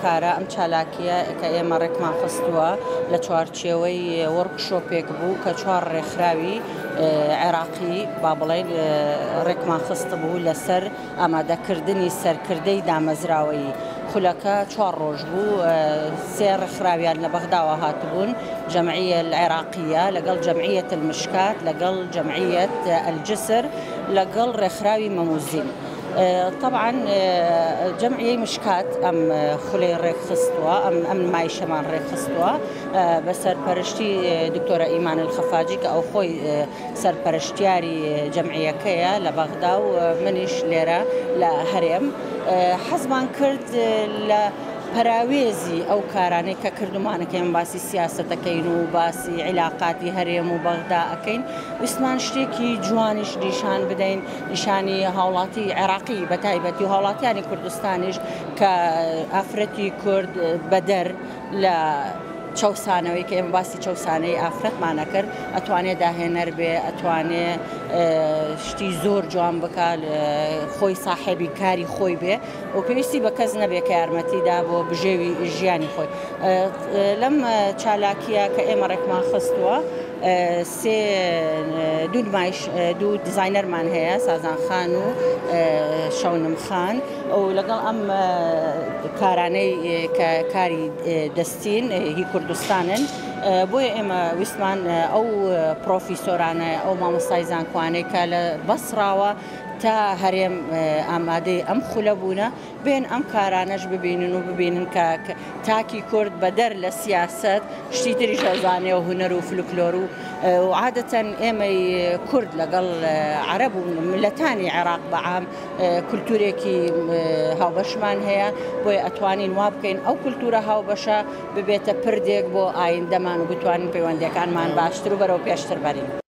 کارە ئەم چالاکیە کە ئێمە ڕێکمان خستووە لە چوارچێوەی وەرکشۆپێک بوو کە 4 ڕێکخراوی عێراقی با بڵێن ڕێکمان خست بوو لەسەر ئامادەکردنی سەرکردەی دامەزراوەی خولەکە 4 ڕۆژ بوو 3 ڕێکخراویان لە بەغداوە هاتبوون جەمعیە العێراقیە لەگەڵ جەمعیەت المشکات لەگەڵ جەمعیەت الجسر لەگەڵ ڕێکخراوی مەموزین. طبعا جمعية مشكات أم خلي ريك خستوا أم مايشمان ريك خستوا بسر برشتي دكتورة إيمان الخفاجي أو خوي سر برشتياري جمعية كيا لبغداد ومنيش ليرة لهرم حزبان كرد پراوێزی ئەو کارانەی کە کردومانەکەین باسی سیاسەتەکەین و باسی عیلاقاتی هەرێم و بەغدا ئەەکەین ویسمان شتێکی جوانیش نیشان بدەین نیشانی هاوڵاتی عێراقی بە تایبەتی و هاوڵاتیانی کوردستانیش کە ئافرەتی کورد بەدەر لە چەسانەوەی کە ئێمە باسی چەسانەی ئافرەتمانە کرد ئەتوانێت داهێنەر بێ ئەتوانێت شتی زۆر جوان بکات خۆی ساحێبی کاری خۆی بێ و پێویستی بە کەس نەبێ کە یارمەتیدا بۆ بژێوی ژیانی خۆی لەم چالاکیە کە ئێمە ڕێکمان خستووە دوو دیزاینەرمان هەیە سازان خان و شەونم خان و لەگەڵ ئەم کارانەی کە کاری دەستین هی کوردستانن بۆیە ئێمە ویسمان ئەو پرۆفیسۆرانە ئەو مامۆستای زانکۆوانەی کە لە بەسراوە تا هەرێم ئامادەی ئەم خولە بوونە بێن ئەم کارانەش ببینن و ببینن کە تاکی کورد بەدەر لە سیاست شتی تری شەزانێ و هونەر و فلکلۆر و عادەتەن ئێمەی کورد لەگەڵ عەرەب و ملەتانی عێراق بەعام کولتورێکی هاوبەشمان هەیە بۆیە ئەتوانین وا بکەین ئەو کولتورە هاوبەشە ببێتە پردێک بۆ ئایندەمان و بتوانین پەیوەندیەکانمان باشتر و بەرەو پێشتر بەرین.